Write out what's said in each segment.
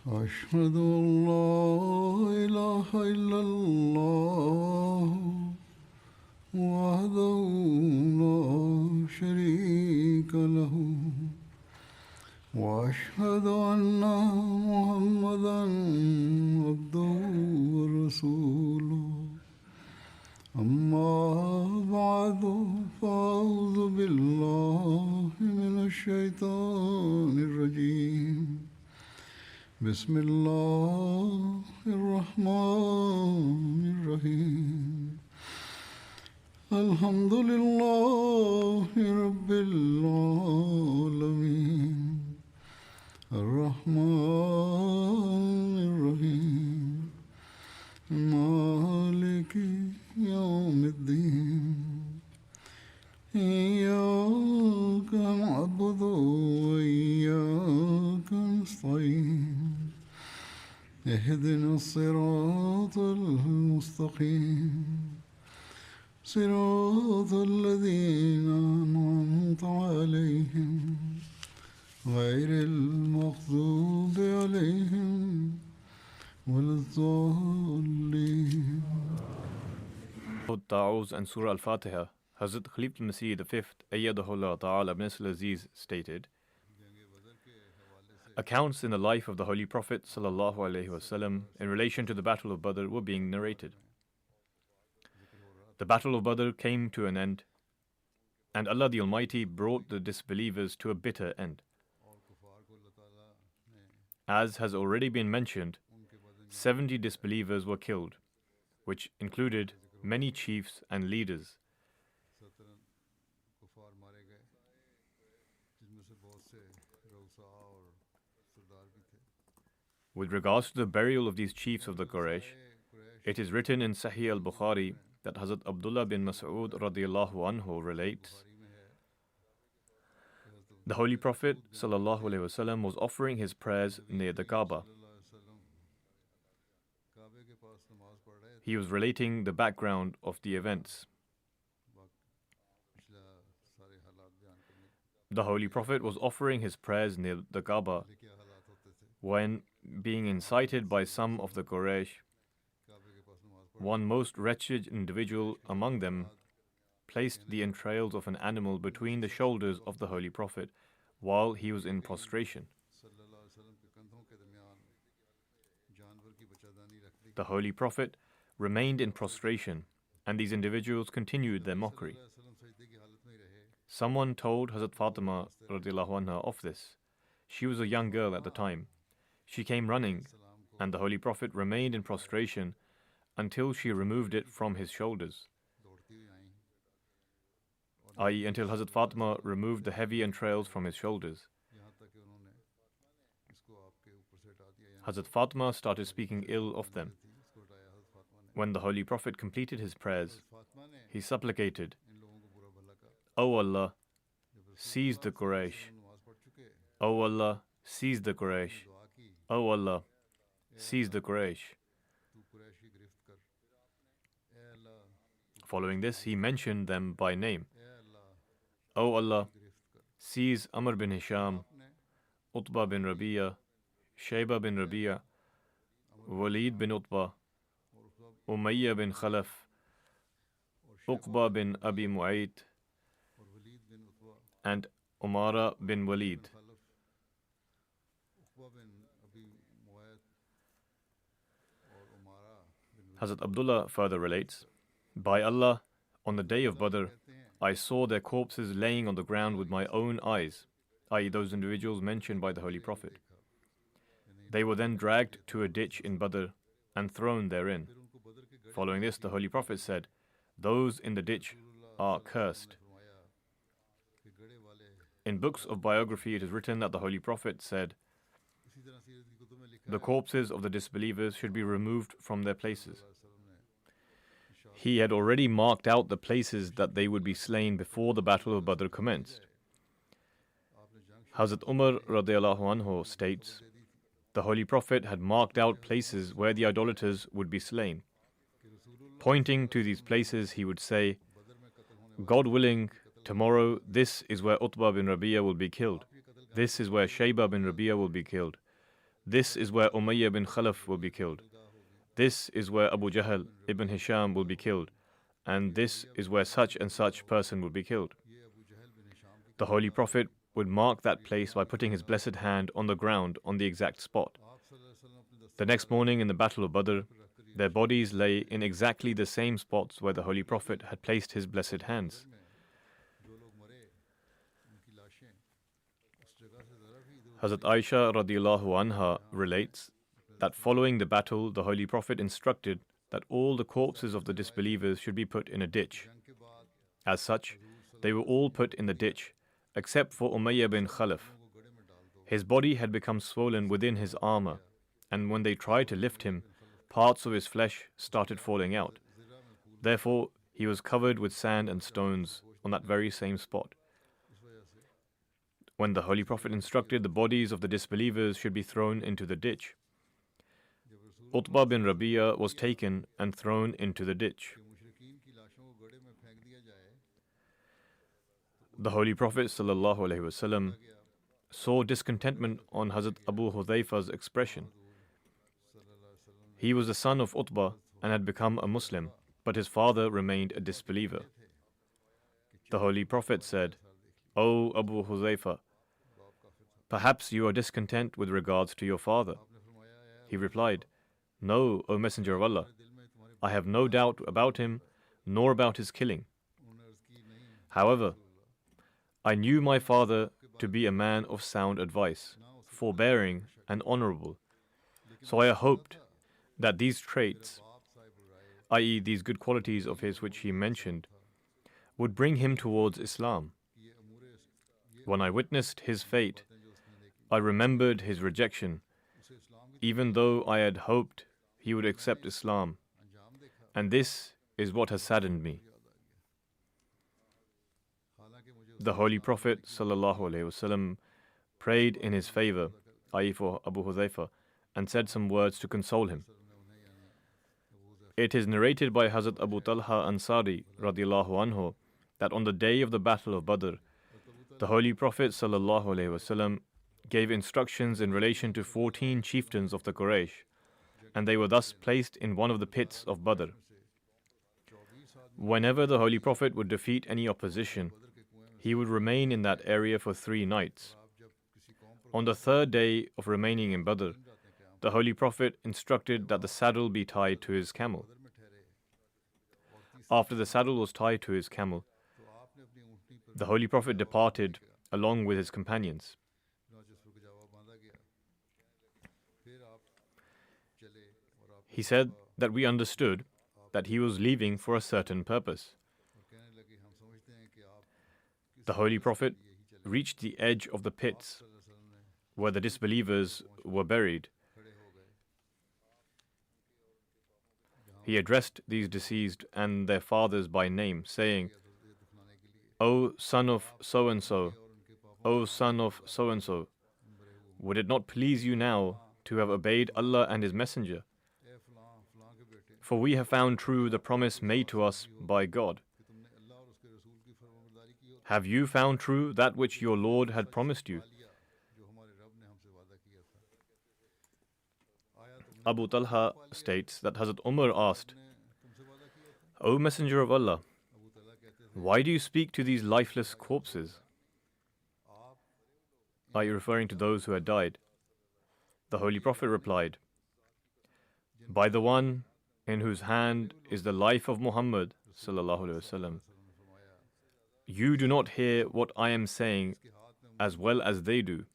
أشهد أن لا إله إلا الله وحده لا شريك له وأشهد أن محمدا عبده ورسوله أما بعد فأعوذ بالله من الشيطان الرجيم بسم الله الرحمن الرحيم الحمد لله رب العالمين الرحمن الرحيم مالك يوم الدين إياك نعبد وإياك نستعين اهدنا الصراط المستقيم صراط الذين أنعمت عليهم غير المغضوب عليهم ولا الضالين. Ta'awuz and Surah Al-Fatiha, Hazrat Khalifatul Masih V, Ayyadahullah Ta'ala ibn Aziz stated, accounts in the life of the Holy Prophet ﷺ in relation to the Battle of Badr were being narrated. The Battle of Badr came to an end, and Allah the Almighty brought the disbelievers to a bitter end. As has already been mentioned, 70 disbelievers were killed, which included many chiefs and leaders. With regards to the burial of these chiefs of the Quraysh, it is written in Sahih al-Bukhari that Hazrat Abdullah bin Mas'ud radiyallahu anhu relates, the Holy Prophet sallallahu alaihi wasallam was offering his prayers near the Kaaba. He was relating the background of the events. The Holy Prophet was offering his prayers near the Kaaba when, being incited by some of the Quraysh, one most wretched individual among them placed the entrails of an animal between the shoulders of the Holy Prophet while he was in prostration. The Holy Prophet remained in prostration, and these individuals continued their mockery. Someone told Hazrat Fatima radiallahu anha of this. She was a young girl at the time. She came running, and the Holy Prophet remained in prostration until she removed it from his shoulders, i.e. until Hazrat Fatima removed the heavy entrails from his shoulders. Hazrat Fatima started speaking ill of them. When the Holy Prophet completed his prayers, he supplicated, O Allah, seize the Quraysh. O Allah, seize the Quraysh. O Allah, seize the Quraysh. Following this, he mentioned them by name. O Allah, seize Amr bin Hisham, Utbah bin Rabi'a, Shayba bin Rabi'a, Walid bin Utbah, Umayyah bin Khalaf, Uqba bin Abi Mu'ayt, and Umara bin Walid. Hazrat Abdullah further relates, by Allah, on the day of Badr, I saw their corpses laying on the ground with my own eyes, i.e. those individuals mentioned by the Holy Prophet. They were then dragged to a ditch in Badr and thrown therein. Following this, the Holy Prophet said, those in the ditch are cursed. In books of biography, it is written that the Holy Prophet said, the corpses of the disbelievers should be removed from their places. He had already marked out the places that they would be slain before the Battle of Badr commenced. Hazrat Umar radiallahu anhu states, the Holy Prophet had marked out places where the idolaters would be slain. Pointing to these places, he would say, God willing, tomorrow this is where Utbah bin Rabi'a will be killed. This is where Shayba bin Rabi'a will be killed. This is where Umayyah bin Khalaf will be killed. This is where Abu Jahl ibn Hisham will be killed. And this is where such and such person will be killed. The Holy Prophet would mark that place by putting his blessed hand on the ground on the exact spot. The next morning in the Battle of Badr, their bodies lay in exactly the same spots where the Holy Prophet had placed his blessed hands. Hazrat Aisha radiallahu anha relates that following the battle, the Holy Prophet instructed that all the corpses of the disbelievers should be put in a ditch. As such, they were all put in the ditch, except for Umayyah bin Khalaf. His body had become swollen within his armor, and when they tried to lift him, parts of his flesh started falling out. Therefore, he was covered with sand and stones on that very same spot. When the Holy Prophet instructed the bodies of the disbelievers should be thrown into the ditch, Utbah bin Rabi'a was taken and thrown into the ditch. The Holy Prophet ﷺ saw discontentment on Hazrat Abu Hudhayfa's expression. He was the son of Utbah and had become a Muslim, but his father remained a disbeliever. The Holy Prophet said, "O Abu Hudhayfa, perhaps you are discontent with regards to your father." He replied, "No, O Messenger of Allah, I have no doubt about him, nor about his killing. However, I knew my father to be a man of sound advice, forbearing and honorable. So I hoped that these traits, i.e. these good qualities of his which he mentioned, would bring him towards Islam. When I witnessed his fate, I remembered his rejection, even though I had hoped he would accept Islam, and this is what has saddened me." The Holy Prophet ﷺ prayed in his favor, i.e. for Abu Hudhayfa, and said some words to console him. It is narrated by Hazrat Abu Talha Ansari radiallahu anhu that on the day of the Battle of Badr, the Holy Prophet ﷺ gave instructions in relation to 14 chieftains of the Quraysh, and they were thus placed in one of the pits of Badr. Whenever the Holy Prophet would defeat any opposition, he would remain in that area for 3 nights. On the 3rd day of remaining in Badr, the Holy Prophet instructed that the saddle be tied to his camel. After the saddle was tied to his camel, the Holy Prophet departed along with his companions. He said that we understood that he was leaving for a certain purpose. The Holy Prophet reached the edge of the pits where the disbelievers were buried. He addressed these deceased and their fathers by name, saying, "O son of so-and-so, O son of so-and-so, would it not please you now to have obeyed Allah and His Messenger? For we have found true the promise made to us by God. Have you found true that which your Lord had promised you?" Abu Talha states that Hazrat Umar asked, "O Messenger of Allah, why do you speak to these lifeless corpses?" Are you referring to those who had died? The Holy Prophet replied, "By the one in whose hand is the life of Muhammad sallallahu alaihi wasallam, you do not hear what I am saying as well as they do."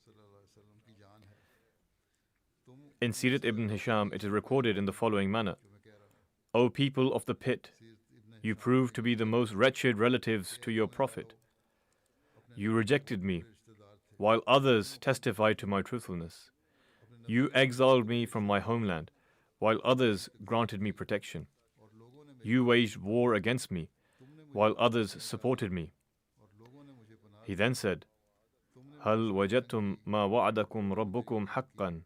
In Sirat ibn Hisham, it is recorded in the following manner: "O people of the pit, you prove to be the most wretched relatives to your Prophet. You rejected me, while others testified to my truthfulness. You exiled me from my homeland, while others granted me protection. You waged war against me, while others supported me." He then said, "Hal wajadtum ma wa'adakum rabbukum haqqan?"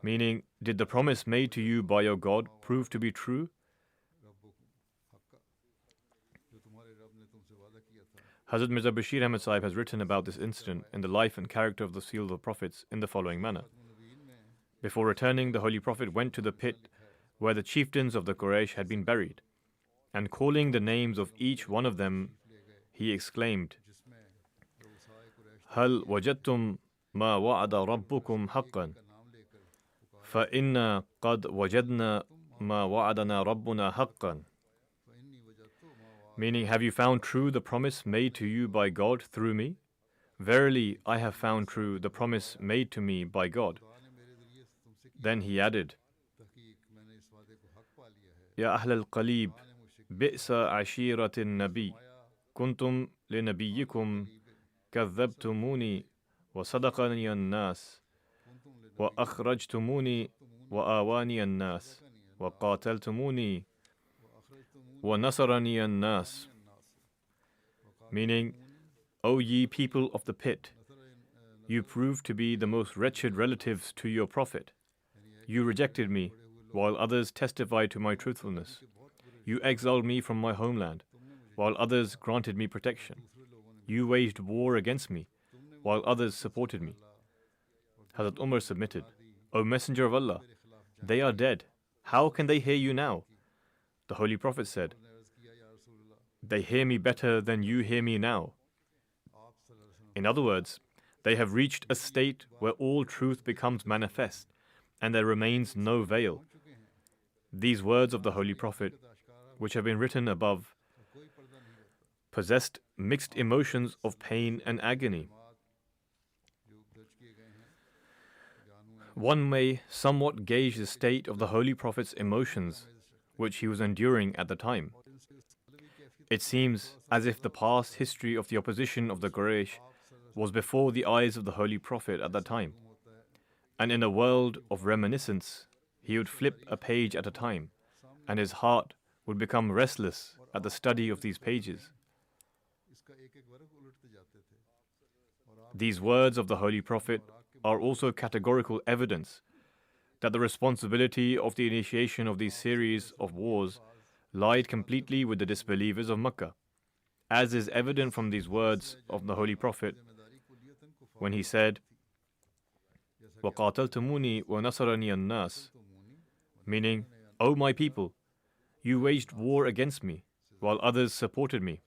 Meaning, did the promise made to you by your God prove to be true? Hazrat Mirza Bashir Ahmed Sahib has written about this incident in the life and character of the Seal of the Prophets in the following manner. Before returning, the Holy Prophet went to the pit where the chieftains of the Quraysh had been buried, and calling the names of each one of them, he exclaimed, هل وجدتم ما وعد ربكم حقا فإنا قد وجدنا ما وعدنا ربنا حقا. Meaning, have you found true the promise made to you by God through me? Verily, I have found true the promise made to me by God. Then he added, يا أهل القليب بئس عشيرة النبي كنتم لنبيكم كذبتموني وصدقني الناس وأخرجتموني وآواني الناس وقاتلتموني وَنَصَرَنِيَ النَّاسِ. Meaning, O ye people of the pit, you proved to be the most wretched relatives to your Prophet. You rejected me, while others testified to my truthfulness. You exiled me from my homeland, while others granted me protection. You waged war against me, while others supported me. Hazrat Umar submitted, O Messenger of Allah, they are dead. How can they hear you now? The Holy Prophet said, they hear me better than you hear me now. In other words, they have reached a state where all truth becomes manifest and there remains no veil. These words of the Holy Prophet, which have been written above, possessed mixed emotions of pain and agony. One may somewhat gauge the state of the Holy Prophet's emotions which he was enduring at the time. It seems as if the past history of the opposition of the Quraysh was before the eyes of the Holy Prophet at that time. And in a world of reminiscence, he would flip a page at a time, and his heart would become restless at the study of these pages. These words of the Holy Prophet are also categorical evidence that the responsibility of the initiation of these series of wars lied completely with the disbelievers of Makkah, as is evident from these words of the Holy Prophet when he said, وَقَاتَلْتُمُونِي وَنَصَرَنِيَ النَّاسِ, meaning, O my people, you waged war against me, while others supported me.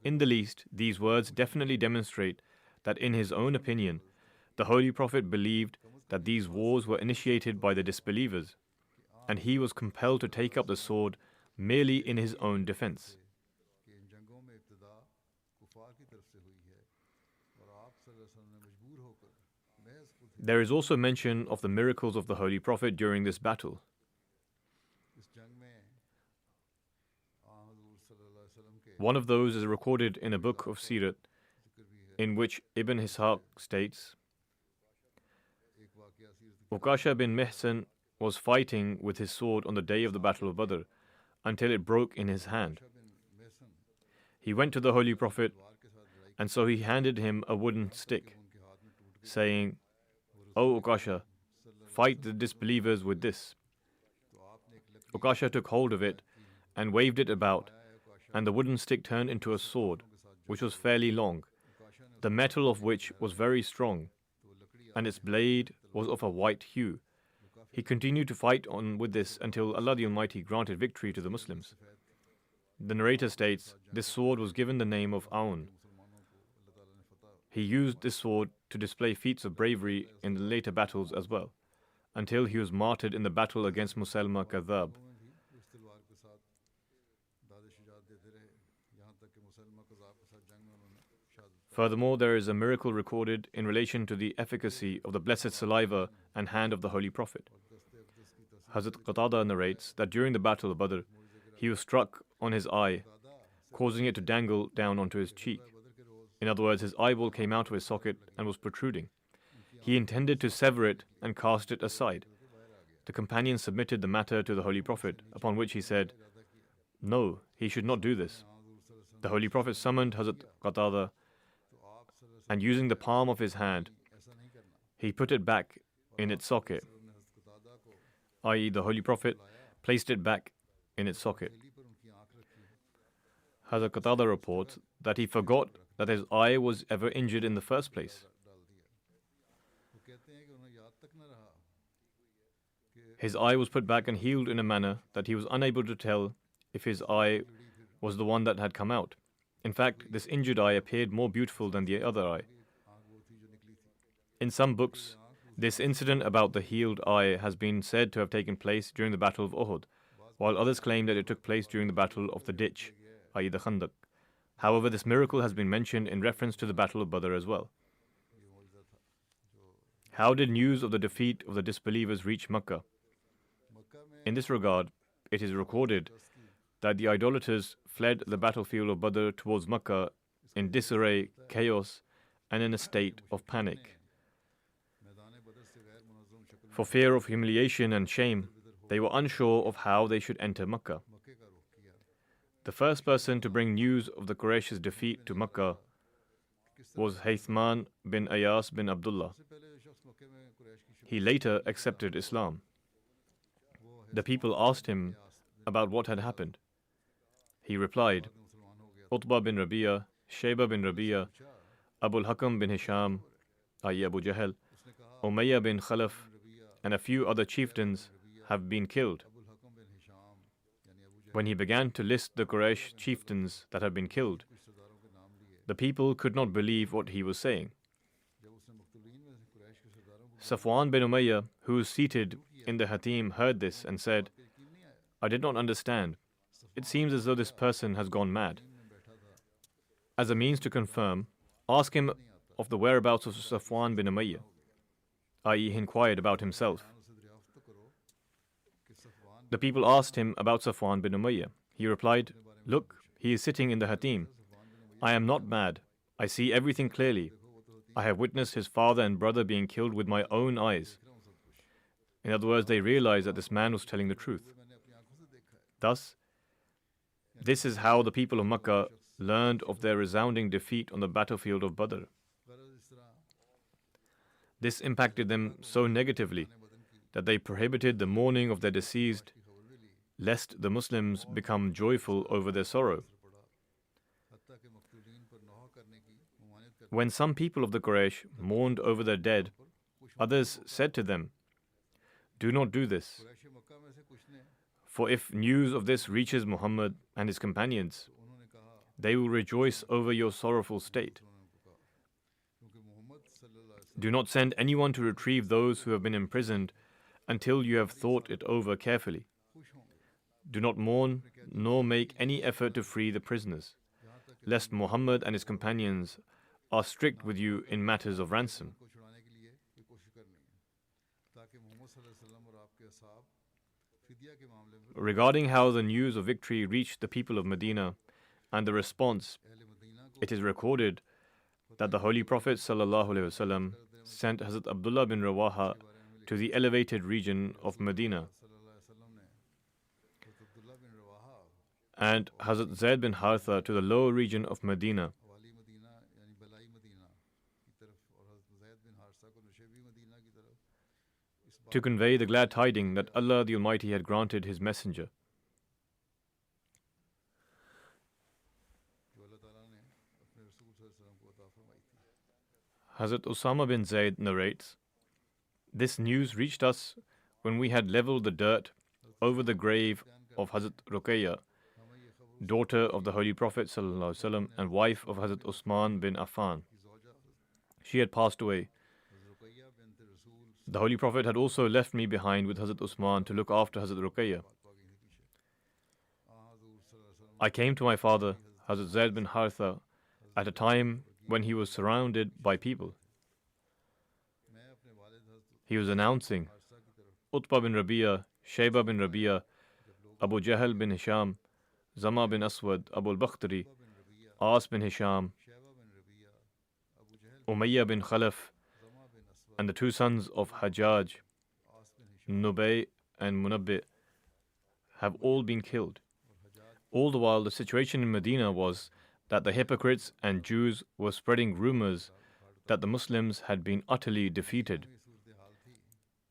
In the least, these words definitely demonstrate that in his own opinion, the Holy Prophet believed that these wars were initiated by the disbelievers, and he was compelled to take up the sword merely in his own defense. There is also mention of the miracles of the Holy Prophet during this battle. One of those is recorded in a book of Sirat, in which Ibn Ishaq states, Ukasha bin Mihsan was fighting with his sword on the day of the Battle of Badr until it broke in his hand. He went to the Holy Prophet, and so he handed him a wooden stick, saying, O Ukasha, fight the disbelievers with this. Ukasha took hold of it and waved it about, and the wooden stick turned into a sword, which was fairly long, the metal of which was very strong, and its blade was of a white hue. He continued to fight on with this until Allah the Almighty granted victory to the Muslims. The narrator states, this sword was given the name of Aun. He used this sword to display feats of bravery in the later battles as well, until he was martyred in the battle against Musaylama Kadhab. Furthermore, there is a miracle recorded in relation to the efficacy of the blessed saliva and hand of the Holy Prophet. Hazrat Qatada narrates that during the Battle of Badr, he was struck on his eye, causing it to dangle down onto his cheek. In other words, his eyeball came out of his socket and was protruding. He intended to sever it and cast it aside. The companion submitted the matter to the Holy Prophet, upon which he said, no, he should not do this. The Holy Prophet summoned Hazrat Qatada, and using the palm of his hand, he put it back in its socket, i.e., the Holy Prophet placed it back in its socket. Hazrat Qatada reports that he forgot that his eye was ever injured in the first place. His eye was put back and healed in a manner that he was unable to tell if his eye was the one that had come out. In fact, this injured eye appeared more beautiful than the other eye. In some books, this incident about the healed eye has been said to have taken place during the Battle of Uhud, while others claim that it took place during the Battle of the Ditch, i.e. the Khandaq. However, this miracle has been mentioned in reference to the Battle of Badr as well. How did news of the defeat of the disbelievers reach Makkah? In this regard, it is recorded that the idolaters fled the battlefield of Badr towards Makkah in disarray, chaos, and in a state of panic. For fear of humiliation and shame, they were unsure of how they should enter Makkah. The first person to bring news of the Quraysh's defeat to Makkah was Haythman bin Ayas bin Abdullah. He later accepted Islam. The people asked him about what had happened. He replied, Utbah bin Rabi'ah, Shayba bin Rabi'ah, Abul Hakam bin Hisham, i.e. Abu Jahl, Umayyah bin Khalaf, and a few other chieftains have been killed. When he began to list the Quraysh chieftains that had been killed, the people could not believe what he was saying. Safwan bin Umayyah, who was seated in the Hatim, heard this and said, I did not understand. It seems as though this person has gone mad. As a means to confirm, ask him of the whereabouts of Safwan bin Umayyah, i.e. he inquired about himself. The people asked him about Safwan bin Umayyah. He replied, Look, he is sitting in the Hatim. I am not mad. I see everything clearly. I have witnessed his father and brother being killed with my own eyes. In other words, they realized that this man was telling the truth. Thus, this is how the people of Makkah learned of their resounding defeat on the battlefield of Badr. This impacted them so negatively that they prohibited the mourning of their deceased, lest the Muslims become joyful over their sorrow. When some people of the Quraysh mourned over their dead, others said to them, Do not do this. For if news of this reaches Muhammad and his companions, they will rejoice over your sorrowful state. Do not send anyone to retrieve those who have been imprisoned until you have thought it over carefully. Do not mourn, nor make any effort to free the prisoners, lest Muhammad and his companions are strict with you in matters of ransom. Regarding how the news of victory reached the people of Medina and the response, it is recorded that the Holy Prophet ﷺ sent Hazrat Abdullah bin Rawaha to the elevated region of Medina, and Hazrat Zayd bin Haritha to the lower region of Medina, to convey the glad tidings that Allah the Almighty had granted His Messenger. Hazrat Usama bin Zayd narrates, This news reached us when we had leveled the dirt over the grave of Hazrat Ruqayyah, daughter of the Holy Prophet ﷺ and wife of Hazrat Usman bin Affan. She had passed away. The Holy Prophet had also left me behind with Hazrat Usman to look after Hazrat Ruqayyah. I came to my father, Hazrat Zayd bin Haritha, at a time when he was surrounded by people. He was announcing, Utbah bin Rabi'ah, Shayba bin Rabi'ah, Abu Jahl bin Hisham, Zama bin Aswad, Abu al-Bakhtari, As bin Hisham, Umayyah bin Khalaf, and the two sons of Hajjaj, Nubay and Munabbi, have all been killed. All the while, the situation in Medina was that the hypocrites and Jews were spreading rumors that the Muslims had been utterly defeated,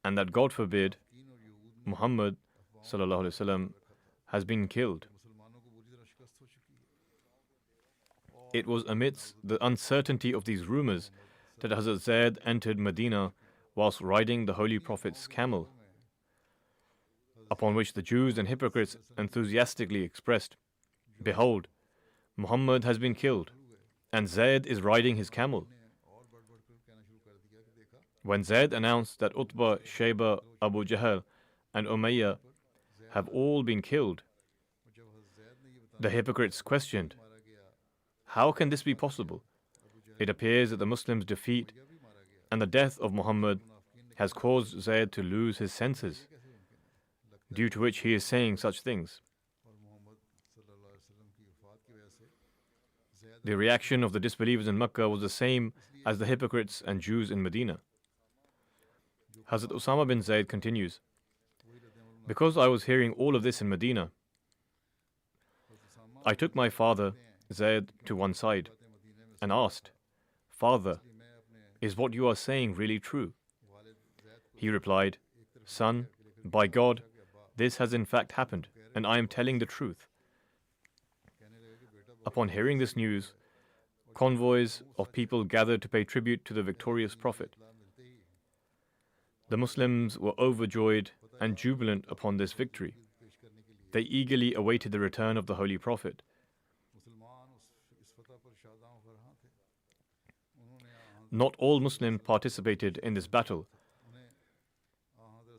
and that, God forbid, Muhammad ﷺ has been killed. It was amidst the uncertainty of these rumors that Hazrat Zayd entered Medina whilst riding the Holy Prophet's camel. upon which the Jews and hypocrites enthusiastically expressed, "Behold, Muhammad has been killed, and Zayd is riding his camel." When Zayd announced that Utbah, Shayba, Abu Jahl, and Umayyah have all been killed, the hypocrites questioned, "How can this be possible? It appears that the Muslims' defeat and the death of Muhammad has caused Zayd to lose his senses, due to which he is saying such things." The reaction of the disbelievers in Mecca was the same as the hypocrites and Jews in Medina. Hazrat Usama bin Zayd continues, "Because I was hearing all of this in Medina, I took my father, Zayd, to one side and asked, 'Father, is what you are saying really true?' He replied, 'Son, by God, this has in fact happened, and I am telling the truth.' Upon hearing this news, convoys of people gathered to pay tribute to the victorious Prophet. The Muslims were overjoyed and jubilant upon this victory. They eagerly awaited the return of the Holy Prophet. Not all Muslims participated in this battle,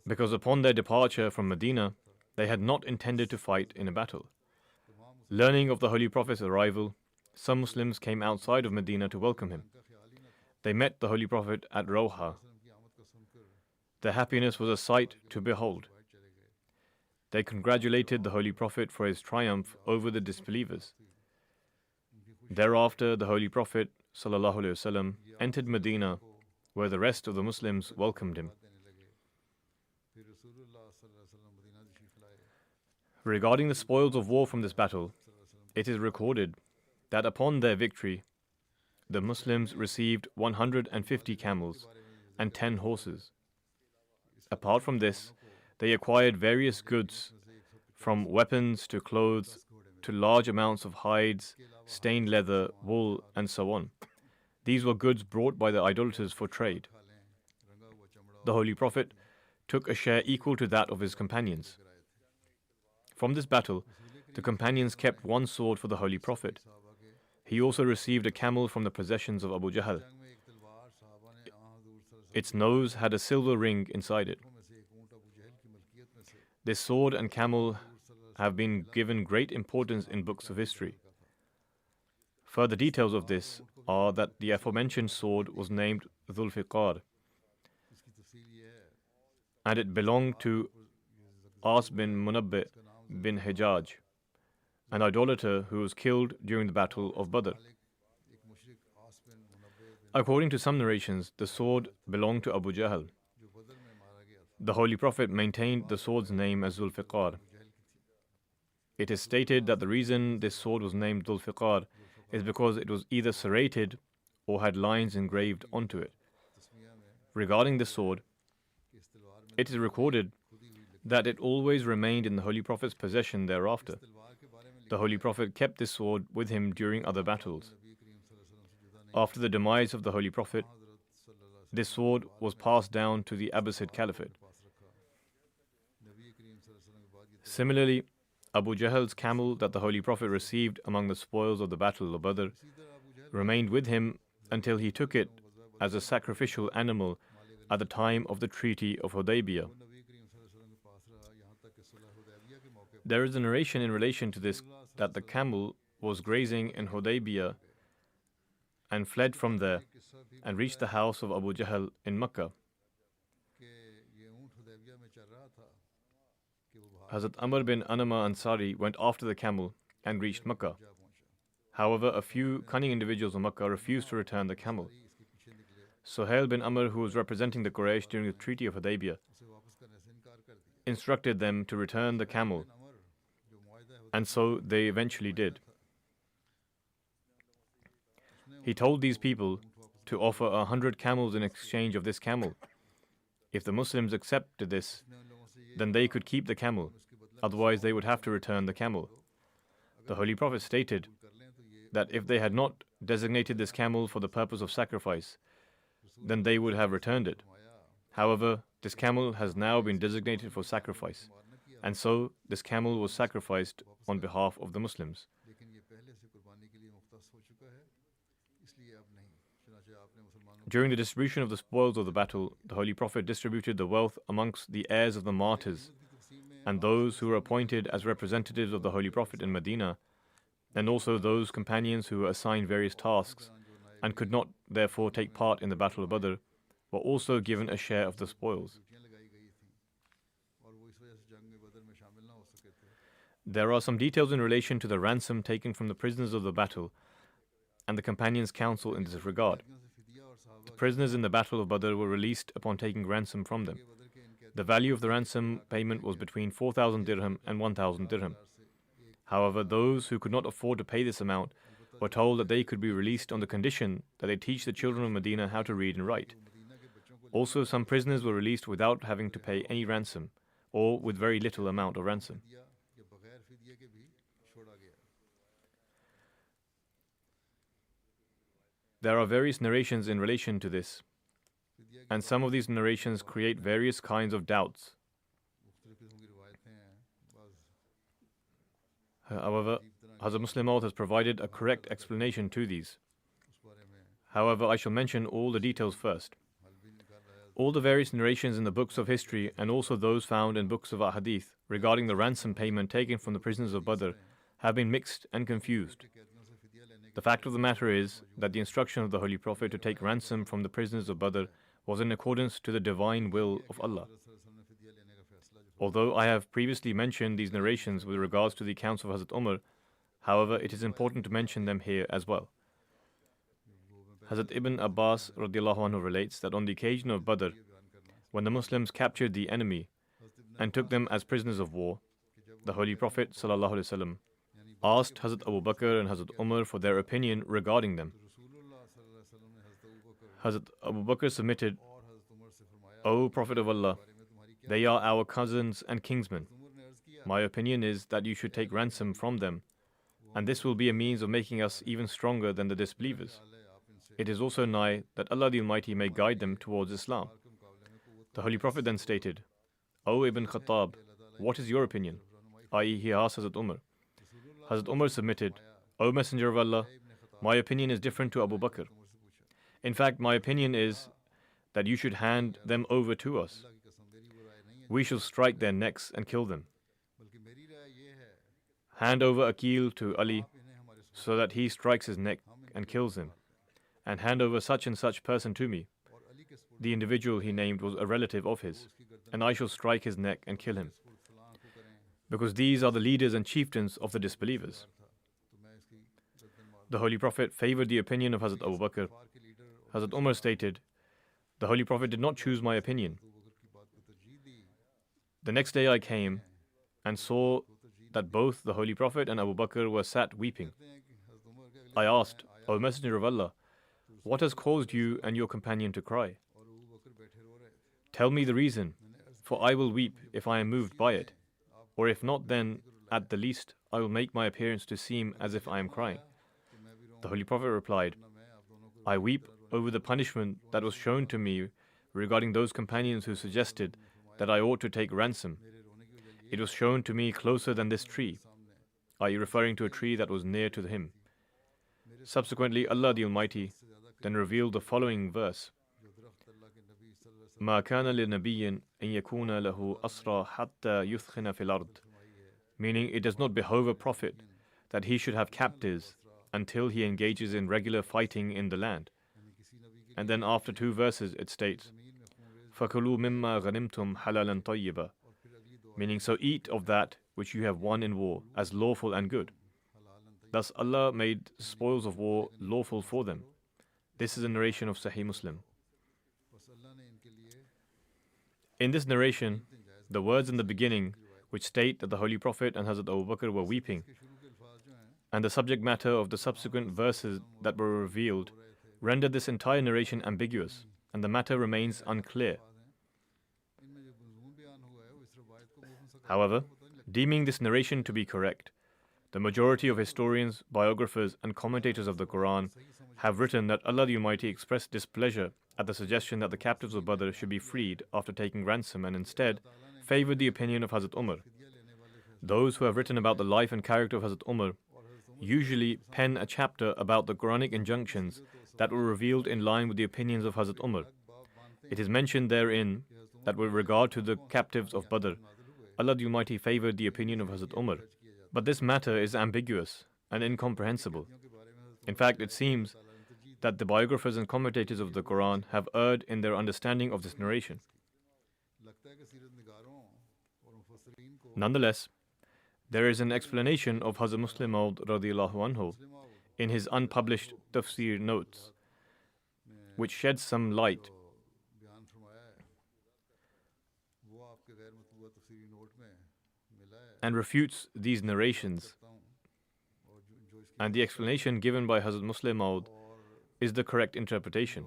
because upon their departure from Medina, they had not intended to fight in a battle. Learning of the Holy Prophet's arrival, some Muslims came outside of Medina to welcome him. They met the Holy Prophet at Rawha. Their happiness was a sight to behold. They congratulated the Holy Prophet for his triumph over the disbelievers. Thereafter, the Holy Prophet ﷺ entered Medina, where the rest of the Muslims welcomed him. Regarding the spoils of war from this battle, it is recorded that upon their victory, the Muslims received 150 camels and 10 horses. Apart from this, they acquired various goods, from weapons to clothes to large amounts of hides, stained leather, wool, and so on. These were goods brought by the idolaters for trade. The Holy Prophet took a share equal to that of his companions. From this battle, the companions kept one sword for the Holy Prophet. He also received a camel from the possessions of Abu Jahl. Its nose had a silver ring inside it. This sword and camel have been given great importance in books of history. Further details of this are that the aforementioned sword was named Dhul-Fiqar, and it belonged to As bin Munabbi bin Hijaj, an idolater who was killed during the Battle of Badr. According to some narrations, the sword belonged to Abu Jahl. The Holy Prophet maintained the sword's name as Dhul-Fiqar. It is stated that the reason this sword was named Dhul-Fiqar is because it was either serrated or had lines engraved onto it. Regarding this sword, it is recorded that it always remained in the Holy Prophet's possession thereafter. The Holy Prophet kept this sword with him during other battles. After the demise of the Holy Prophet, this sword was passed down to the Abbasid Caliphate. Similarly, Abu Jahl's camel that the Holy Prophet received among the spoils of the Battle of Badr remained with him until he took it as a sacrificial animal at the time of the Treaty of Hudaybiyah. There is a narration in relation to this that the camel was grazing in Hudaybiyah and fled from there and reached the house of Abu Jahl in Makkah. Hazrat Amr bin Anama Ansari went after the camel and reached Makkah. However, a few cunning individuals of Makkah refused to return the camel. Suhail bin Amr, who was representing the Quraysh during the Treaty of Hudaybiyah, instructed them to return the camel, and so they eventually did. He told these people to offer 100 camels in exchange of this camel. If the Muslims accepted this, then they could keep the camel, otherwise they would have to return the camel. The Holy Prophet stated that if they had not designated this camel for the purpose of sacrifice, then they would have returned it. However, this camel has now been designated for sacrifice, and so this camel was sacrificed on behalf of the Muslims. लेकिन ये पहले से कुर्बानी के लिए मुख्तस हो चुका है, इसलिए अब नहीं। चुनांचे आपने मुसलमानों During the distribution of the spoils of the battle, the Holy Prophet distributed the wealth amongst the heirs of the martyrs and those who were appointed as representatives of the Holy Prophet in Medina, and also those companions who were assigned various tasks and could not therefore take part in the Battle of Badr, were also given a share of the spoils. ड्यूटियां लगाई गई थी और वो इस वजह से जंग में बदर में शामिल ना हो सके थे। There are some details in relation to the ransom taken from the prisoners of the battle and the companions' counsel in this regard. से फिदिया और सहाबा The prisoners in the Battle of Badr were released upon taking ransom from them. बदर के इनके The value of the ransom payment was between 4,000 dirham and 1,000 dirham. However, those who could not afford to pay this amount were told that they could be released on the condition that they teach the children of Medina how to read and write. Also, some prisoners were released without having to pay any ransom or with very little amount of ransom. दिया या बगैर फिदिया के भी छोड़ा गया। There are various narrations in relation to this, फिदिया and some of these narrations create various kinds of doubts. मुख्तलिफ किस्म की रिवायतें हैं, बाज़ However, Hazrat Muslim Maud has provided a correct explanation to these. उस बारे में However, I shall mention all the details first. हल भी निकाल रहा है। All the various narrations in the books of history and also those found in books of Ahadith regarding the ransom payment taken from the prisoners of Badr have been mixed and confused. कैदियों से फिदिया लेने The fact of the matter is that the instruction of the Holy Prophet to take ransom from the prisoners of Badr was in accordance to the divine will of Allah. ने फिदिया लेने का फैसला जो Although I have previously mentioned these narrations with regards to the accounts of Hazrat Umar, however, it is important to mention them here as well. Hazrat Ibn Abbas radiallahu anhu relates that on the occasion of Badr, when the Muslims captured the enemy and took them as prisoners of war, the Holy Prophet sallallahu alaihi wasallam asked Hazrat Abu Bakr and Hazrat Umar for their opinion regarding them. रसूलुल्लाह सल्लल्लाहु अलैहि वसल्लम ने हज़रत अबू बकर Hazrat Abu Bakr submitted, और हज़रत उमर से फरमाया, O Prophet of Allah, बारे में तुम्हारी क्या? they are our cousins and kinsmen. Umar ने अर्ज़ किया, My opinion is that you should take ransom from them, and this will be a means of making us even stronger than the disbelievers. हाल है आप इनसे It is also nigh that Allah the Almighty may guide them towards Islam. के मुकाबले में कुव्वत The Holy Prophet then stated, O Ibn Khattab, what is your opinion? I.e., he asked Hazrat Umar. Hazrat Umar submitted, O Messenger of Allah, my opinion is different to Abu Bakr. In fact, my opinion is that you should hand them over to us. की कसम मेरी वो राय नहीं है, We shall strike their necks and kill them. बल्कि मेरी राय ये है, Hand over Aqil to Ali आप इन्हें हमारे साथ so that he strikes his neck and kills him. And hand over such and such person to me. और अली के सपुर्द The individual he named was a relative of his, उसकी गर्दन and I shall strike his neck and kill him. सपुर्द फलां को करें, Because these are the leaders and chieftains of the disbelievers. था, तो मैं इसकी गर्दन मार The Holy Prophet favored the opinion of Hazrat Abu Bakr. फार के लीडर और Hazrat Umar stated, the Holy Prophet did not choose my opinion. Abu बकर की बात को तरजीह दी, The next day I came and saw that both the Holy Prophet and Abu Bakr were sat weeping. कहते हैं कि हज़रत उमर के अगले I asked, O Messenger of Allah, what has caused you and your companion to cry? और अबू बकर बैठे रो रहे थे, Tell me the reason, मैंने अर्ज़ for I will weep if I am moved by it. Or if not, then, at the least, I will make my appearance to seem as if I am crying. कि मैं भी The Holy Prophet replied, रोना, मैं आप दोनों को I weep over the punishment that was shown to me regarding those companions who suggested that I ought to take ransom. मेरे रोने की वजह ये It was shown to me closer than this tree, सामने i.e., referring to a tree that was near to him. Subsequently, Allah the Almighty then revealed the following verse: जो दरख्त अल्लाह के नबी सल्लल्लाहु अलैहि ما كان لنبي أن يكون له أسرى حتى يثخن في الأرض, meaning it does not behove a prophet that he should have captives until he engages in regular fighting in the land. वसल्लम यानी किसी नबी के And then after 2 verses it states, ज़मीन में खून रेज فَكُلُوا مِمَّا غَنِمْتُمْ حَلَالًا طَيِّبًا, और फिर अगली दुआ meaning so eat of that which you have won in war as lawful and good. हलालन Tayyib, Thus Allah made spoils of war lawful for them. This is a narration of Sahih Muslim. बस अल्लाह ने इनके लिए In this narration, the words in the beginning which state that the Holy Prophet and Hazrat Abu Bakr were weeping, के शुरू के अल्फाज जो हैं and the subject matter of the subsequent verses that were revealed render this entire narration ambiguous, and the matter remains unclear. इनमें जो मज़मून बयान हुआ है वो इस रवायत को मुफहम सा However, deeming this narration to be correct, the majority of historians, biographers, and commentators of the Quran have written that Allah the Almighty expressed displeasure at the suggestion that the captives of Badr should be freed after taking ransom and instead favored the opinion of Hazrat Umar. फिदिया लेने those who have written about the life and character of Hazrat Umar usually pen a chapter about the Quranic injunctions that were revealed in line with the opinions of Hazrat Umar. It is mentioned therein that with regard to the captives of Badr, Allah the Almighty favored the opinion of Hazrat Umar. But this matter is ambiguous and incomprehensible. In fact, it seems that the biographers and commentators of the Quran have erred in their understanding of this narration. Nonetheless, there is an explanation of Hazrat Muslim Maud radiallahu anhu in his unpublished tafsir notes, which sheds some light and refutes these narrations. And the explanation given by Hazrat Muslim Maud is the correct interpretation.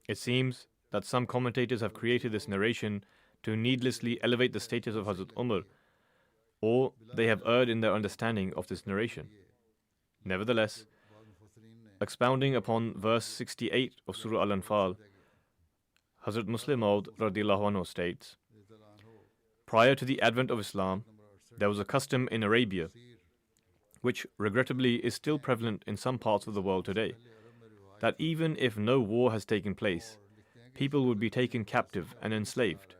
It seems that some commentators have created this narration to needlessly elevate the status of Hazrat Umar, or they have erred in their understanding of this narration. Nevertheless, expounding upon verse 68 of Surah Al-Anfal, Hazrat Muslim Maud radiallahu anhu states, prior to the advent of Islam, there was a custom in Arabia, which regrettably is still prevalent in some parts of the world today, that even if no war has taken place, people would be taken captive and enslaved,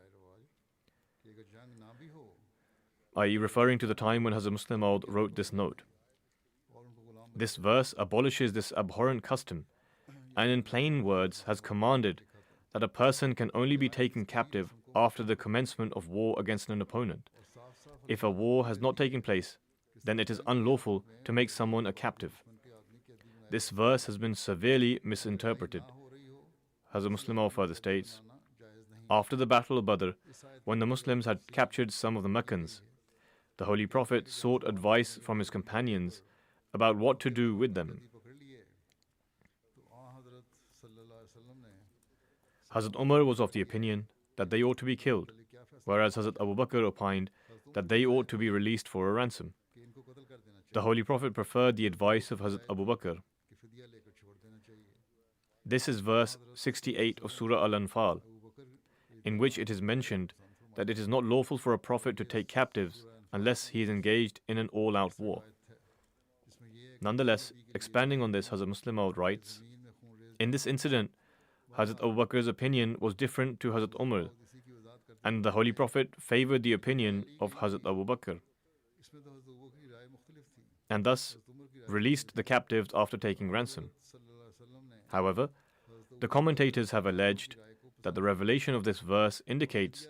i.e. referring to the time when Hazrat Muslim Maud wrote this note. This verse abolishes this abhorrent custom and in plain words has commanded that a person can only be taken captive after the commencement of war against an opponent. If a war has not taken place, then it is unlawful to make someone a captive. This verse has been severely misinterpreted. Hazrat Muslim Maud further states, after the Battle of Badr, when the Muslims had captured some of the Meccans, the Holy Prophet sought advice from his companions about what to do with them. Hazrat Umar was of the opinion that they ought to be killed, whereas Hazrat Abu Bakr opined that they ought to be released for a ransom. The Holy Prophet preferred the advice of Hazrat Abu Bakr. This is verse 68 of Surah Al-Anfal, in which it is mentioned that it is not lawful for a prophet to take captives unless he is engaged in an all-out war. Nonetheless, expanding on this, Hazrat Muslim Maud writes, in this incident, Hazrat Abu Bakr's opinion was different to Hazrat Umar, and the Holy Prophet favored the opinion of Hazrat Abu Bakr, and thus released the captives after taking ransom. However, the commentators have alleged that the revelation of this verse indicates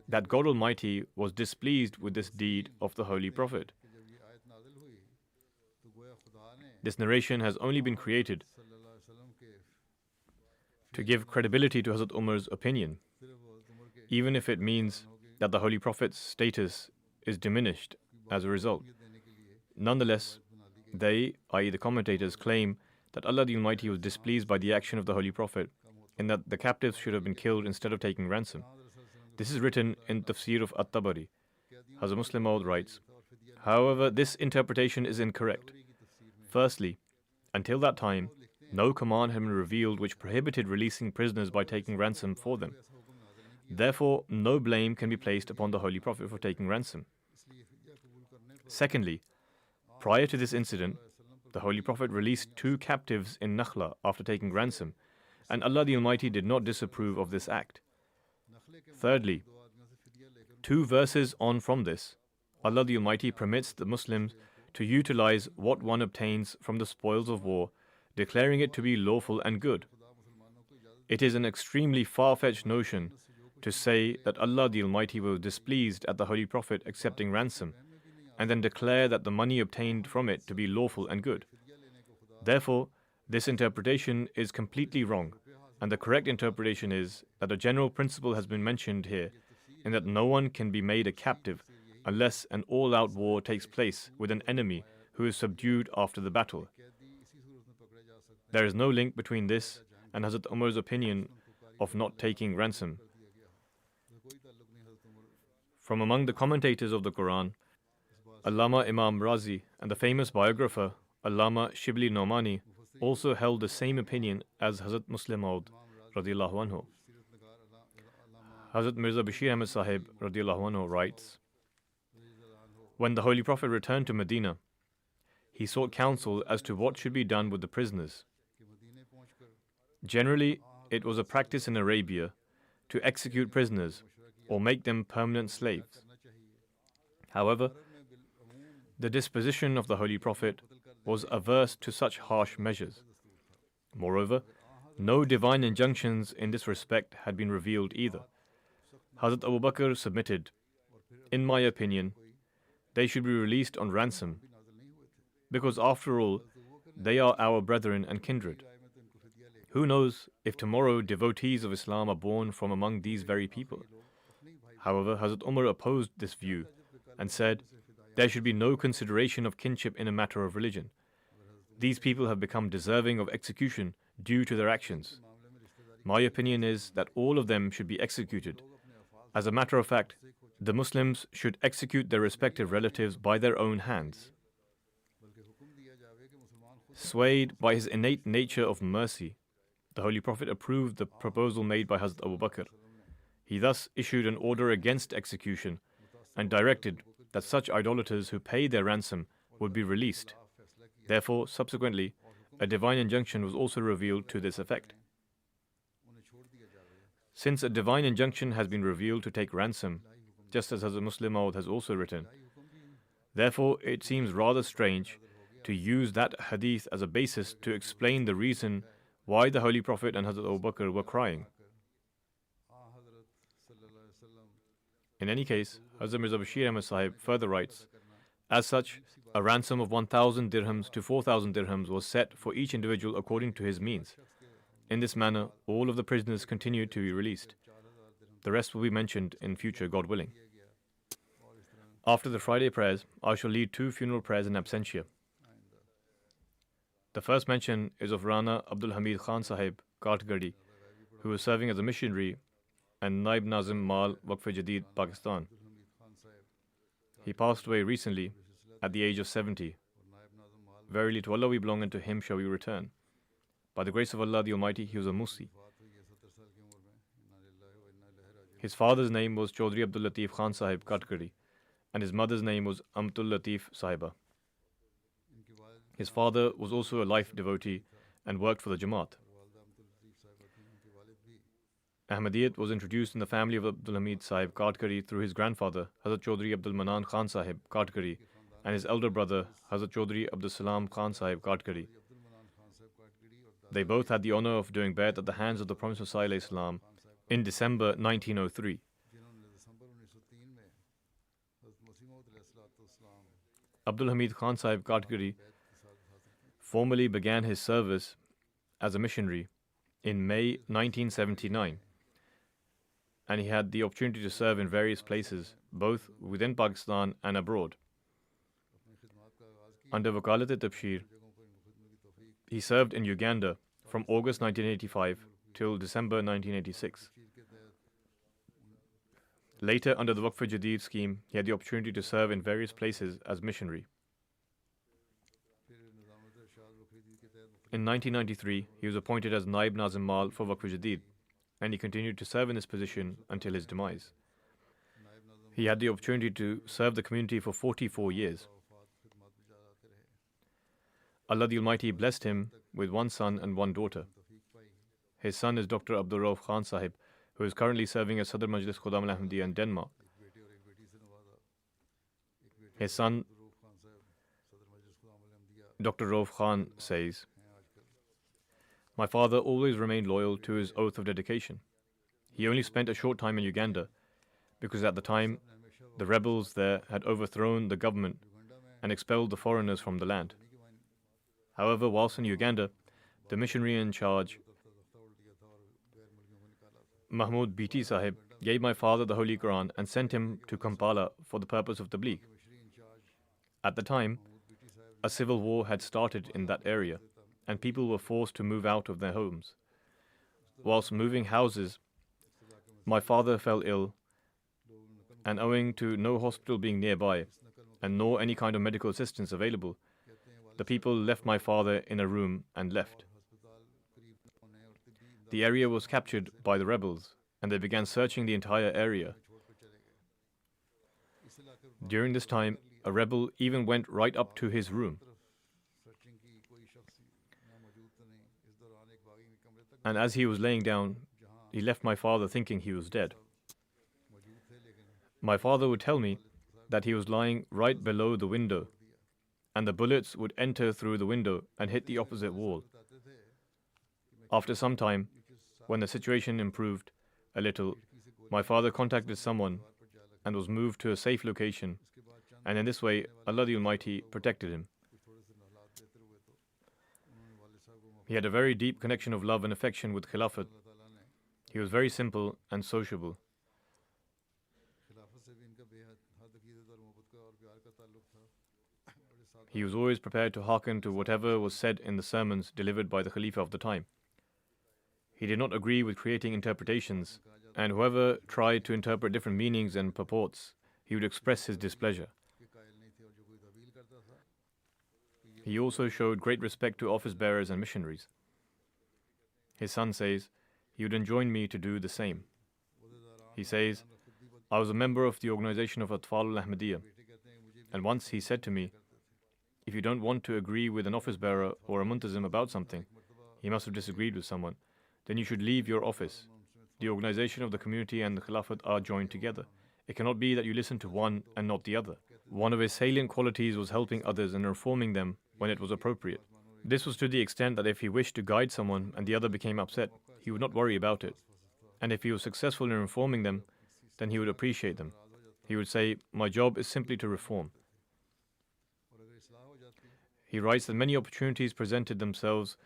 that God Almighty was displeased with this deed of the Holy Prophet. This narration has only been created to give credibility to Hazrat Umar's opinion, even if it means that the Holy Prophet's status is diminished as a result. Nonetheless, they, i.e. the commentators, claim that Allah the Almighty was displeased by the action of the Holy Prophet, and that the captives should have been killed instead of taking ransom. This is written in Tafsir of At-Tabari. Hazrat Muslim Maud writes, however, this interpretation is incorrect. Firstly, until that time, no command had been revealed which prohibited releasing prisoners by taking ransom for them. Therefore, no blame can be placed upon the Holy Prophet for taking ransom. Secondly, prior to this incident, the Holy Prophet released 2 captives in Nakhla after taking ransom, and Allah the Almighty did not disapprove of this act. Thirdly, 2 verses on from this, Allah the Almighty permits the Muslims to utilize what one obtains from the spoils of war, declaring it to be lawful and good. It is an extremely far-fetched notion to say that Allah the Almighty was displeased at the Holy Prophet accepting ransom, and then declare that the money obtained from it to be lawful and good. Therefore, this interpretation is completely wrong, and the correct interpretation is that a general principle has been mentioned here, in that no one can be made a captive unless an all-out war takes place with an enemy who is subdued after the battle. There is no link between this and Hazrat Umar's opinion of not taking ransom. From among the commentators of the Quran, Allama Imam Razi and the famous biographer Allama Shibli Nomani also held the same opinion as Hazrat Muslim Maud radiyallahu anhu. Hazrat Mirza Bashir Ahmed Sahib radiyallahu anhu writes, When the Holy Prophet returned to Medina, he sought counsel as to what should be done with the prisoners. Generally, it was a practice in Arabia to execute prisoners or make them permanent slaves. However, the disposition of the Holy Prophet was averse to such harsh measures. Moreover, no divine injunctions in this respect had been revealed either. Hazrat Abu Bakr submitted, "In my opinion, they should be released on ransom, because after all, they are our brethren and kindred. Who knows if tomorrow devotees of Islam are born from among these very people?" However, Hazrat Umar opposed this view and said, "There should be no consideration of kinship in a matter of religion. These people have become deserving of execution due to their actions. My opinion is that all of them should be executed. As a matter of fact, the Muslims should execute their respective relatives by their own hands." Swayed by his innate nature of mercy, the Holy Prophet approved the proposal made by Hazrat Abu Bakr. He thus issued an order against execution and directed that such idolaters who paid their ransom would be released. Therefore, subsequently, a divine injunction was also revealed to this effect. Since a divine injunction has been revealed to take ransom, just as Hazrat Muslim Maud has also written, therefore it seems rather strange to use that hadith as a basis to explain the reason why the Holy Prophet and Hazrat Abu Bakr were crying. In any case, Hazrat Mirza Bashir Ahmad Sahib further writes, "As such, a ransom of 1,000 dirhams to 4,000 dirhams was set for each individual according to his means. In this manner, all of the prisoners continued to be released. The rest will be mentioned in future, God willing." After the Friday prayers, I shall lead 2 funeral prayers in absentia. The first mention is of Rana Abdul Hamid Khan Sahib, Katgadi, who was serving as a missionary and Naib Nazim Mal Waqf-e-Jadid, Pakistan. He passed away recently at the age of 70. Verily to Allah we belong and to Him shall we return. By the grace of Allah the Almighty, he was a Musi. His father's name was Chaudhry Abdul Latif Khan Sahib Katgadi, and his mother's name was Amtul Latif Sahiba. His father was also a life devotee and worked for the Jamaat. Ahmadiyyat was introduced in the family of Abdul Hamid Sahib Katgadi through his grandfather, Hazrat Chaudhry Abdul Manan Khan Sahib Katgadi, and his elder brother, Hazrat Chaudhry Abdul Salam Khan Sahib Katgadi. They both had the honor of doing bayat at the hands of the Prophet ﷺ in December 1903. Abdul Hamid Khan Sahib Katgadi formally began his service as a missionary in May 1979, and he had the opportunity to serve in various places, both within Pakistan and abroad. Under Wakalat-e-Tabshir, he served in Uganda from August 1985 till December 1986. Later, under the Waqf-e-Jadid scheme, he had the opportunity to serve in various places as missionary. In 1993, he was appointed as Naib Nazim Mal for Waqf-e-Jadid, and he continued to serve in this position until his demise. He had the opportunity to serve the community for 44 years. Allah the Almighty blessed him with 1 son and 1 daughter. His son is Dr. Abdul Rauf Khan Sahib, who is currently serving as Sadr Majlis Khudam al-Ahmadiyya in Denmark. His son, Dr. Rauf Khan, says, "My father always remained loyal to his oath of dedication. He only spent a short time in Uganda because at the time the rebels there had overthrown the government and expelled the foreigners from the land. However, whilst in Uganda, the missionary in charge, Mahmud Biti Sahib, gave my father the Holy Quran and sent him to Kampala for the purpose of tabligh. At the time, a civil war had started in that area, and people were forced to move out of their homes. Whilst moving houses, my father fell ill, and owing to no hospital being nearby, and nor any kind of medical assistance available, the people left my father in a room and left. The area was captured by the rebels, and they began searching the entire area. During this time, a rebel even went right up to his room. And as he was laying down, he left my father thinking he was dead. My father would tell me that he was lying right below the window, and the bullets would enter through the window and hit the opposite wall. After some time, when the situation improved a little, my father contacted someone and was moved to a safe location, and in this way, Allah the Almighty protected him. He had a very deep connection of love and affection with Khilafat. He was very simple and sociable. He was always prepared to hearken to whatever was said in the sermons delivered by the Khalifa of the time. He did not agree with creating interpretations, and whoever tried to interpret different meanings and purports, he would express his displeasure. He also showed great respect to office bearers and missionaries. His son says, he would enjoin me to do the same. He says, I was a member of the organization of Atfal al-Ahmadiyya, and once he said to me, if you don't want to agree with an office bearer or a muntazim about something, he must have disagreed with someone, then you should leave your office. The organization of the community and the Khilafat are joined together. It cannot be that you listen to one and not the other. One of his salient qualities was helping others and reforming them when it was appropriate. This was to the extent that if he wished to guide someone and the other became upset, he would not worry about it. And if he was successful in reforming them, then he would appreciate them. He would say, my job is simply to reform. He writes that many opportunities presented themselves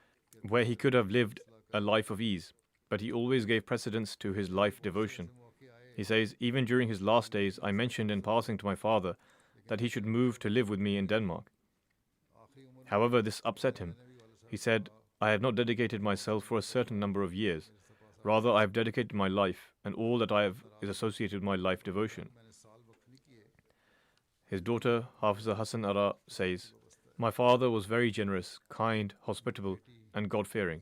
where he could have lived a life of ease, but he always gave precedence to his life devotion. He says, even during his last days, I mentioned in passing to my father that he should move to live with me in Denmark. However, this upset him. He said, I have not dedicated myself for a certain number of years. Rather, I have dedicated my life, and all that I have is associated with my life devotion. His daughter, Hafiza Hassan Ara, says, my father was very generous, kind, hospitable, and God-fearing.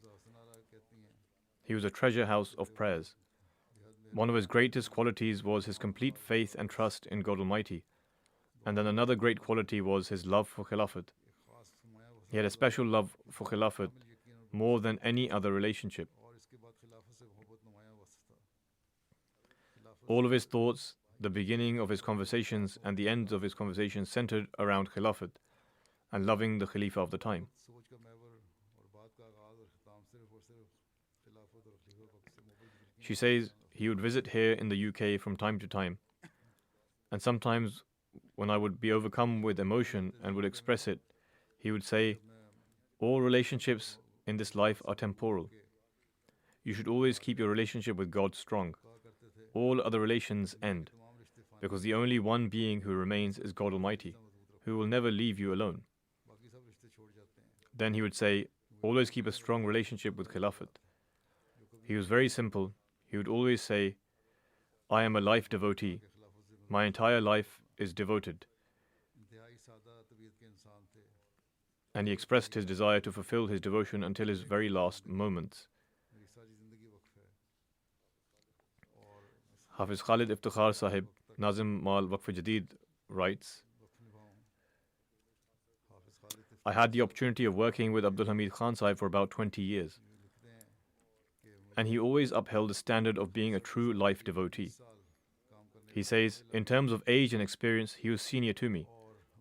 He was a treasure house of prayers. One of his greatest qualities was his complete faith and trust in God Almighty. And then another great quality was his love for Khilafat. He had a special love for Khilafat more than any other relationship. All of his thoughts, the beginning of his conversations and the ends of his conversations centered around Khilafat and loving the Khalifa of the time. She says he would visit here in the UK from time to time, and sometimes when I would be overcome with emotion and would express it, he would say, all relationships in this life are temporal. You should always keep your relationship with God strong. All other relations end, because the only one being who remains is God Almighty, who will never leave you alone. Then he would say, always keep a strong relationship with Khilafat. He was very simple. He would always say, I am a life devotee. My entire life is devoted. And he expressed his desire to fulfill his devotion until his very last moments. Hafiz Khalid Iftikhar Sahib, Nazim Mal Waqf Jadid, writes, I had the opportunity of working with Abdul Hamid Khan Sahib for about 20 years. And he always upheld the standard of being a true life devotee. He says, in terms of age and experience, he was senior to me.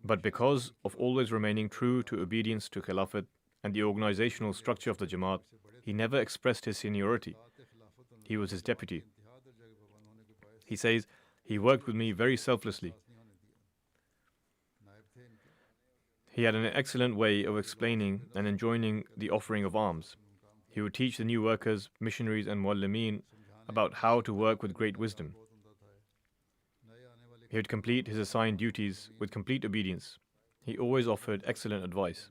But because of always remaining true to obedience to Khilafat and the organizational structure of the Jamaat, he never expressed his seniority. He was his deputy. He says, he worked with me very selflessly. He had an excellent way of explaining and enjoining the offering of alms. He would teach the new workers, missionaries and muallimeen about how to work with great wisdom. He would complete his assigned duties with complete obedience. He always offered excellent advice.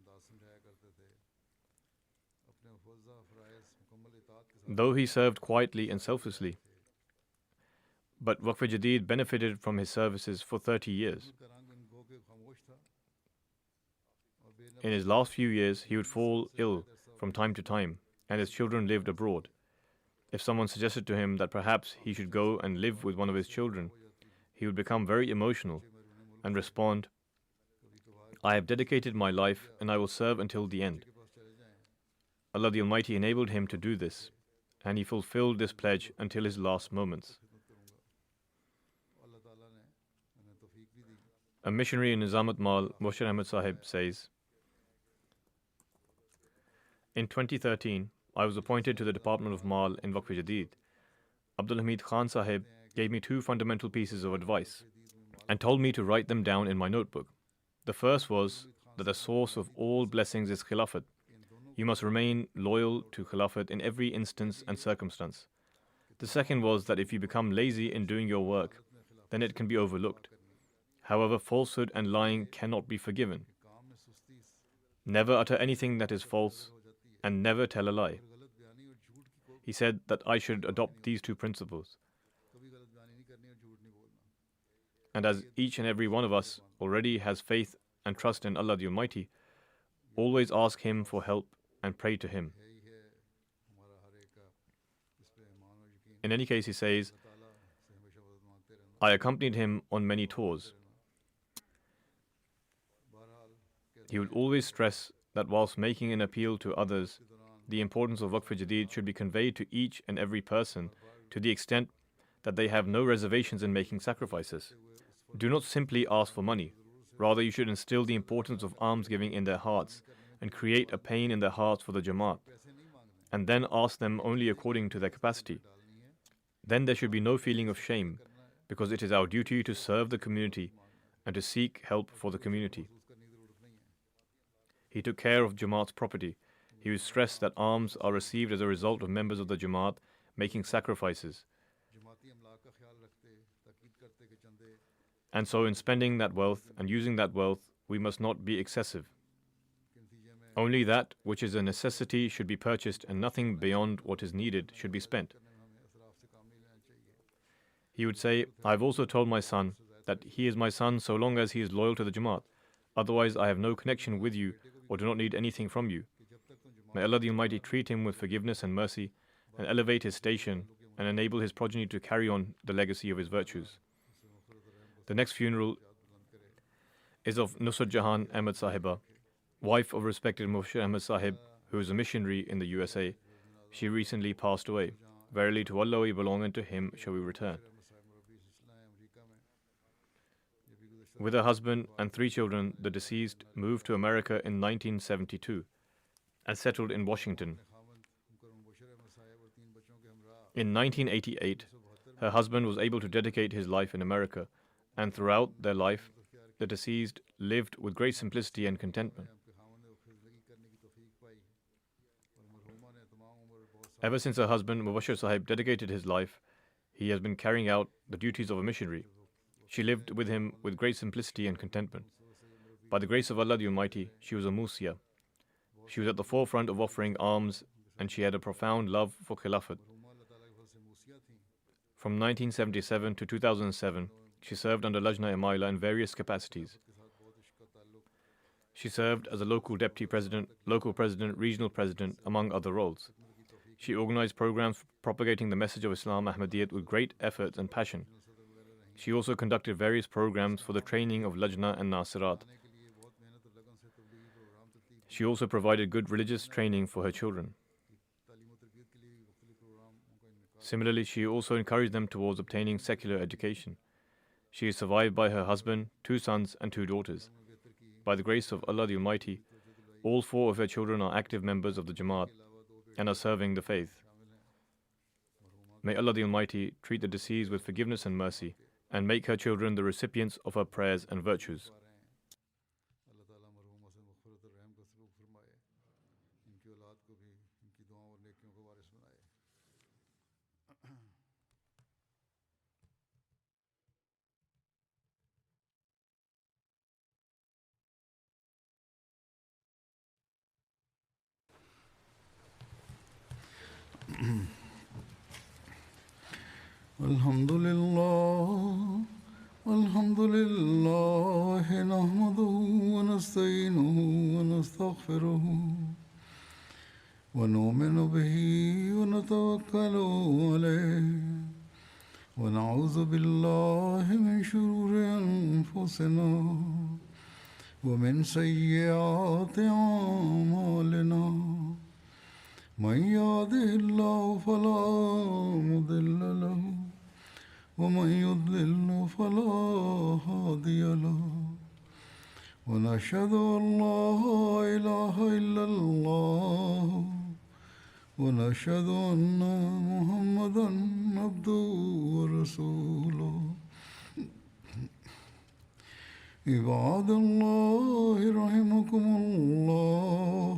Though he served quietly and selflessly, but Waqf Jadid benefited from his services for 30 years. In his last few years, he would fall ill from time to time, and his children lived abroad. If someone suggested to him that perhaps he should go and live with one of his children, he would become very emotional and respond, I have dedicated my life and I will serve until the end. Allah the Almighty enabled him to do this, and he fulfilled this pledge until his last moments. A missionary in Nizamat Mal, Mubashir Ahmad Sahib, says, in 2013, I was appointed to the Department of Mal in Waqf Jadid. Abdul Hamid Khan Sahib gave me 2 fundamental pieces of advice and told me to write them down in my notebook. The first was that the source of all blessings is Khilafat. You must remain loyal to Khilafat in every instance and circumstance. The second was that if you become lazy in doing your work, then it can be overlooked. However, falsehood and lying cannot be forgiven. Never utter anything that is false, and never tell a lie. He said that I should adopt these 2 principles. And as each and every one of us already has faith and trust in Allah the Almighty, always ask Him for help and pray to Him. In any case, he says, I accompanied him on many tours. He would always stress that whilst making an appeal to others, the importance of Waqf Jadid should be conveyed to each and every person to the extent that they have no reservations in making sacrifices. Do not simply ask for money. Rather, you should instill the importance of almsgiving in their hearts and create a pain in their hearts for the Jamaat, and then ask them only according to their capacity. Then there should be no feeling of shame, because it is our duty to serve the community and to seek help for the community. He took care of Jamaat's property. He would stress that alms are received as a result of members of the Jamaat making sacrifices. And so in spending that wealth and using that wealth, we must not be excessive. Only that which is a necessity should be purchased, and nothing beyond what is needed should be spent. He would say, I have also told my son that he is my son so long as he is loyal to the Jamaat. Otherwise, I have no connection with you or do not need anything from you. May Allah the Almighty treat him with forgiveness and mercy and elevate his station and enable his progeny to carry on the legacy of his virtues. The next funeral is of Nusrat Jahan Ahmad Sahiba, wife of respected Mubashir Ahmad Sahib, who is a missionary in the USA. She recently passed away. Verily to Allah we belong and to Him shall we return. With her husband and 3 children, the deceased moved to America in 1972 and settled in Washington. In 1988, her husband was able to dedicate his life in America, and throughout their life, the deceased lived with great simplicity and contentment. Ever since her husband, Mubashir Sahib, dedicated his life, he has been carrying out the duties of a missionary. She lived with him with great simplicity and contentment. By the grace of Allah the Almighty, she was a Musia. She was at the forefront of offering alms, and she had a profound love for Khilafat. From 1977 to 2007, she served under Lajna Imaila in various capacities. She served as a local deputy president, local president, regional president, among other roles. She organized programs propagating the message of Islam Ahmadiyyat with great efforts and passion. She also conducted various programs for the training of Lajna and Nasirat. She also provided good religious training for her children. Similarly, she also encouraged them towards obtaining secular education. She is survived by her husband, 2 sons and 2 daughters. By the grace of Allah the Almighty, all 4 of her children are active members of the Jamaat and are serving the faith. May Allah the Almighty treat the deceased with forgiveness and mercy, and make her children the recipients of her prayers and virtues. الحمد لله نحمده ونستعينه ونستغفره ونؤمن به ونتوكل عليه ونعوذ بالله من شرور أنفسنا ومن سيئات أعمالنا من يهده الله فلا مضل له ومن يضلل فلا هادي له ونشهد أن لا إله إلا الله ونشهد أن محمدا عبده ورسوله عباد الله رحمكم الله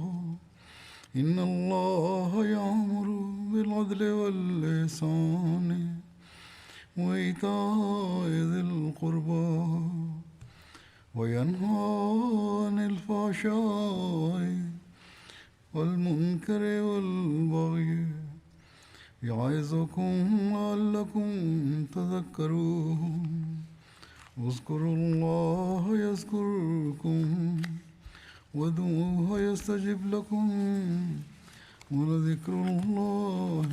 إن الله يأمر بالعدل والإحسان وإيتاء ذي القربى وينهى عن الفحشاء والمنكر والبغي يعظكم لعلكم تذكرون اذكروا الله يذكركم وادعوه يستجب لكم ولذكر الله